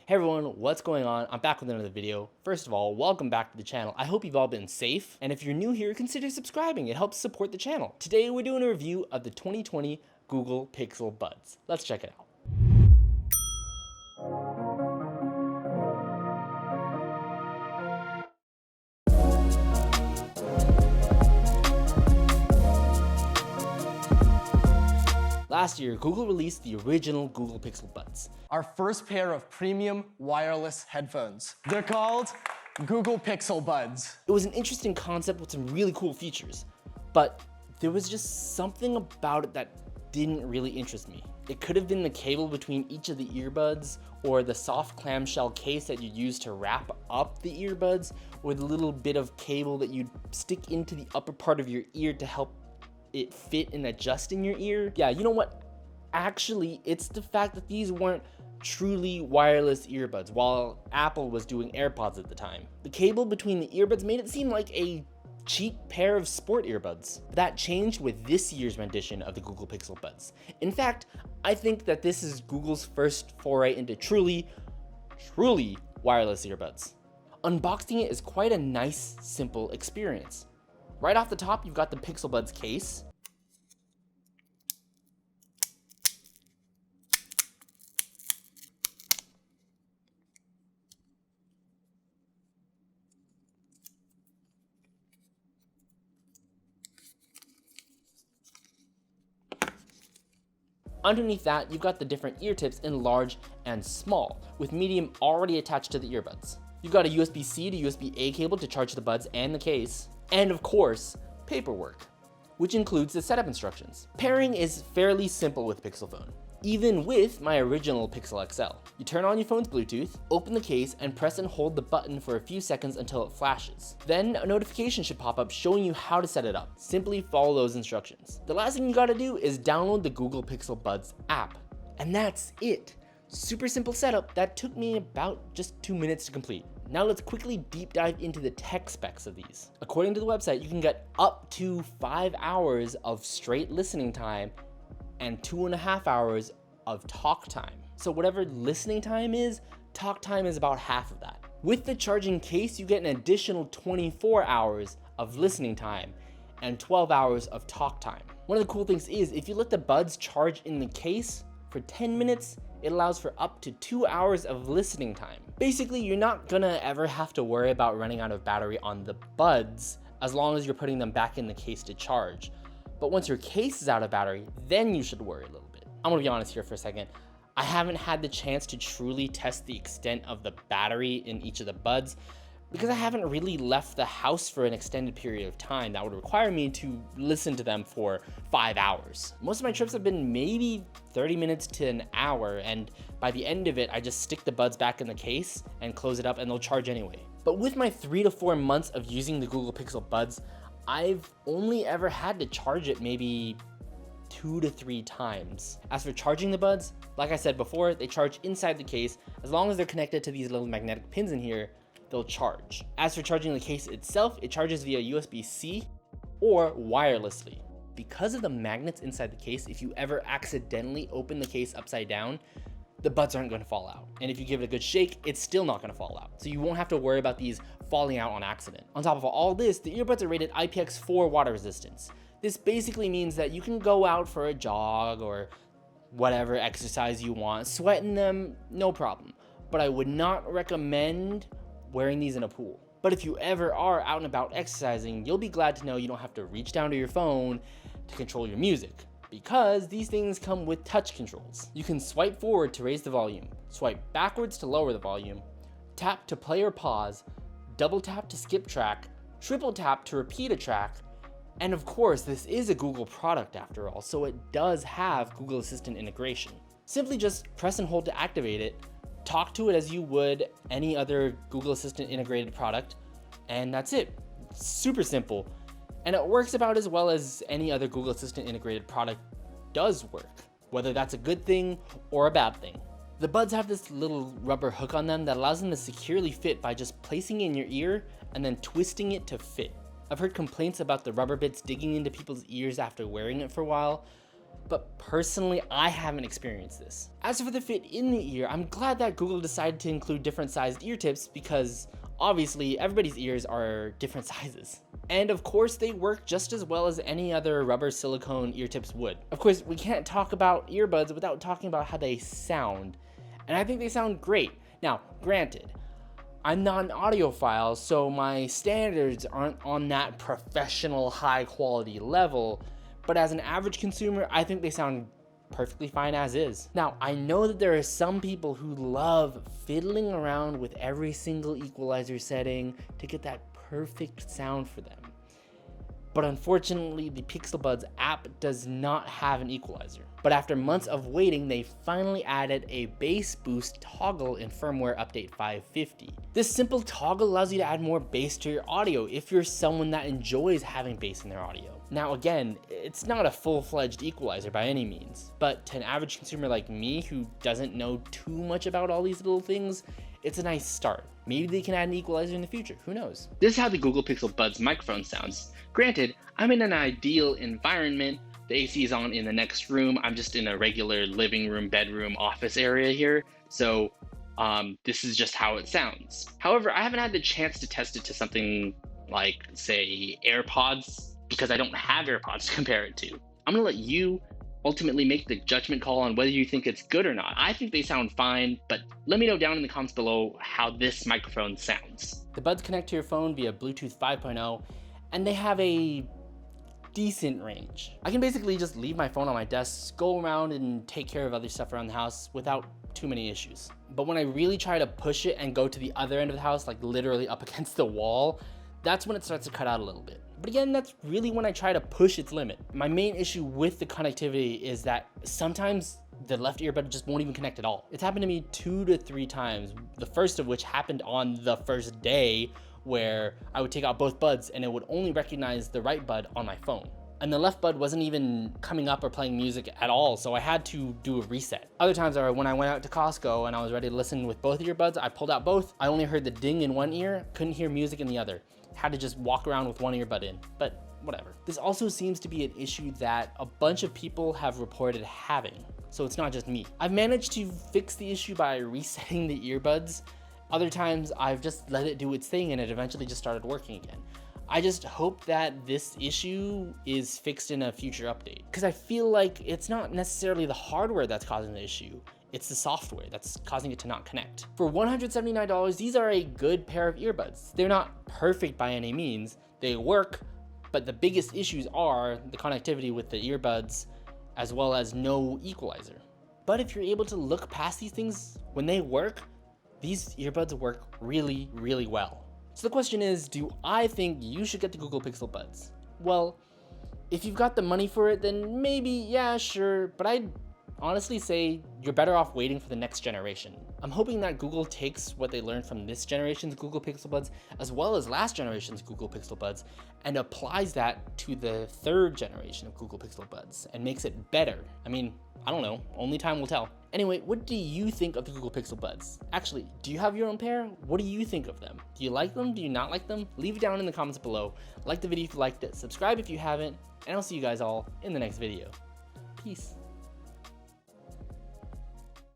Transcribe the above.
Hey everyone, what's going on? I'm back with another video. First of all, welcome back to the channel. I hope you've all been safe. And if you're new here, consider subscribing. It helps support the channel. Today we're doing a review of the 2020 Google Pixel Buds. Let's check it out. Last year, Google released the original Google Pixel Buds. Our first pair of premium wireless headphones. They're called Google Pixel Buds. It was an interesting concept with some really cool features, but there was just something about it that didn't really interest me. It could have been the cable between each of the earbuds, or the soft clamshell case that you use to wrap up the earbuds, or the little bit of cable that you'd stick into the upper part of your ear to help it fit and adjust in your ear. Yeah, you know what? Actually, it's the fact that these weren't truly wireless earbuds while Apple was doing AirPods at the time. The cable between the earbuds made it seem like a cheap pair of sport earbuds. That changed with this year's rendition of the Google Pixel Buds. In fact, I think that this is Google's first foray into truly wireless earbuds. Unboxing it is quite a nice, simple experience. Right off the top, you've got the Pixel Buds case. Underneath that, you've got the different ear tips in large and small, with medium already attached to the earbuds. You've got a USB-C to USB-A cable to charge the buds and the case. And of course, paperwork, which includes the setup instructions. Pairing is fairly simple with Pixel Phone, even with my original Pixel XL. You turn on your phone's Bluetooth, open the case, and press and hold the button for a few seconds until it flashes. Then a notification should pop up showing you how to set it up. Simply follow those instructions. The last thing you gotta do is download the Google Pixel Buds app. And that's it. Super simple setup that took me about just 2 minutes to complete. Now let's quickly deep dive into the tech specs of these. According to the website, you can get up to 5 hours of straight listening time and 2.5 hours of talk time. So whatever listening time is, talk time is about half of that. With the charging case, you get an additional 24 hours of listening time and 12 hours of talk time. One of the cool things is if you let the buds charge in the case for 10 minutes, it allows for up to 2 hours of listening time. Basically, you're not gonna ever have to worry about running out of battery on the buds as long as you're putting them back in the case to charge. But once your case is out of battery, then you should worry a little bit. I'm gonna be honest here for a second. I haven't had the chance to truly test the extent of the battery in each of the buds because I haven't really left the house for an extended period of time that would require me to listen to them for 5 hours. Most of my trips have been maybe 30 minutes to an hour, and by the end of it, I just stick the buds back in the case and close it up and they'll charge anyway. But with my 3 to 4 months of using the Google Pixel Buds, I've only ever had to charge it maybe 2 to 3 times. As for charging the buds, like I said before, they charge inside the case. As long as they're connected to these little magnetic pins in here, they'll charge. As for charging the case itself, it charges via USB-C or wirelessly. Because of the magnets inside the case, if you ever accidentally open the case upside down, the buds aren't gonna fall out. And if you give it a good shake, it's still not gonna fall out. So you won't have to worry about these falling out on accident. On top of all this, the earbuds are rated IPX4 water resistance. This basically means that you can go out for a jog or whatever exercise you want, sweat in them, no problem. But I would not recommend wearing these in a pool. But if you ever are out and about exercising, you'll be glad to know you don't have to reach down to your phone to control your music, because these things come with touch controls. You can swipe forward to raise the volume, swipe backwards to lower the volume, tap to play or pause, double tap to skip track, triple tap to repeat a track, and of course, this is a Google product after all, so it does have Google Assistant integration. Simply just press and hold to activate it, talk to it as you would any other Google Assistant integrated product, and that's it. It's super simple. And it works about as well as any other Google Assistant integrated product does work, whether that's a good thing or a bad thing. The buds have this little rubber hook on them that allows them to securely fit by just placing it in your ear and then twisting it to fit. I've heard complaints about the rubber bits digging into people's ears after wearing it for a while, but personally, I haven't experienced this. As for the fit in the ear, I'm glad that Google decided to include different sized ear tips because obviously everybody's ears are different sizes. And of course, they work just as well as any other rubber silicone ear tips would. Of course, we can't talk about earbuds without talking about how they sound. And I think they sound great. Now, granted, I'm not an audiophile, so my standards aren't on that professional high quality level, but as an average consumer, I think they sound perfectly fine as is. Now, I know that there are some people who love fiddling around with every single equalizer setting to get that perfect sound for them. But unfortunately, the Pixel Buds app does not have an equalizer. But after months of waiting, they finally added a bass boost toggle in firmware update 550. This simple toggle allows you to add more bass to your audio if you're someone that enjoys having bass in their audio. Now again, it's not a full-fledged equalizer by any means, but to an average consumer like me who doesn't know too much about all these little things, it's a nice start. Maybe they can add an equalizer in the future, who knows? This is how the Google Pixel Buds microphone sounds. Granted, I'm in an ideal environment. The AC is on in the next room. I'm just in a regular living room, bedroom, office area here. So this is just how it sounds. However, I haven't had the chance to test it to something like, say, AirPods, because I don't have AirPods to compare it to. I'm gonna let you ultimately make the judgment call on whether you think it's good or not. I think they sound fine, but let me know down in the comments below how this microphone sounds. The buds connect to your phone via Bluetooth 5.0, and they have a decent range. I can basically just leave my phone on my desk, go around and take care of other stuff around the house without too many issues. But when I really try to push it and go to the other end of the house, like literally up against the wall, that's when it starts to cut out a little bit. But again, that's really when I try to push its limit. My main issue with the connectivity is that sometimes the left earbud just won't even connect at all. It's happened to me 2 to 3 times, the first of which happened on the first day, where I would take out both buds and it would only recognize the right bud on my phone. And the left bud wasn't even coming up or playing music at all, so I had to do a reset. Other times are when I went out to Costco and I was ready to listen with both earbuds, I pulled out both, I only heard the ding in one ear, couldn't hear music in the other. Had to just walk around with one earbud in, but whatever. This also seems to be an issue that a bunch of people have reported having, so it's not just me. I've managed to fix the issue by resetting the earbuds. Other times I've just let it do its thing and it eventually just started working again. I just hope that this issue is fixed in a future update, because I feel like it's not necessarily the hardware that's causing the issue, it's the software that's causing it to not connect. For $179, these are a good pair of earbuds. They're not perfect by any means, they work, but the biggest issues are the connectivity with the earbuds as well as no equalizer. But if you're able to look past these things, when they work, these earbuds work really, really well. So the question is, do I think you should get the Google Pixel Buds? Well, if you've got the money for it, then maybe, yeah, sure, but I'd honestly say you're better off waiting for the next generation. I'm hoping that Google takes what they learned from this generation's Google Pixel Buds, as well as last generation's Google Pixel Buds, and applies that to the 3rd generation of Google Pixel Buds, and makes it better. I mean, I don't know, only time will tell. Anyway, what do you think of the Google Pixel Buds? Actually, do you have your own pair? What do you think of them? Do you like them? Do you not like them? Leave it down in the comments below. Like the video if you liked it, subscribe if you haven't, and I'll see you guys all in the next video. Peace.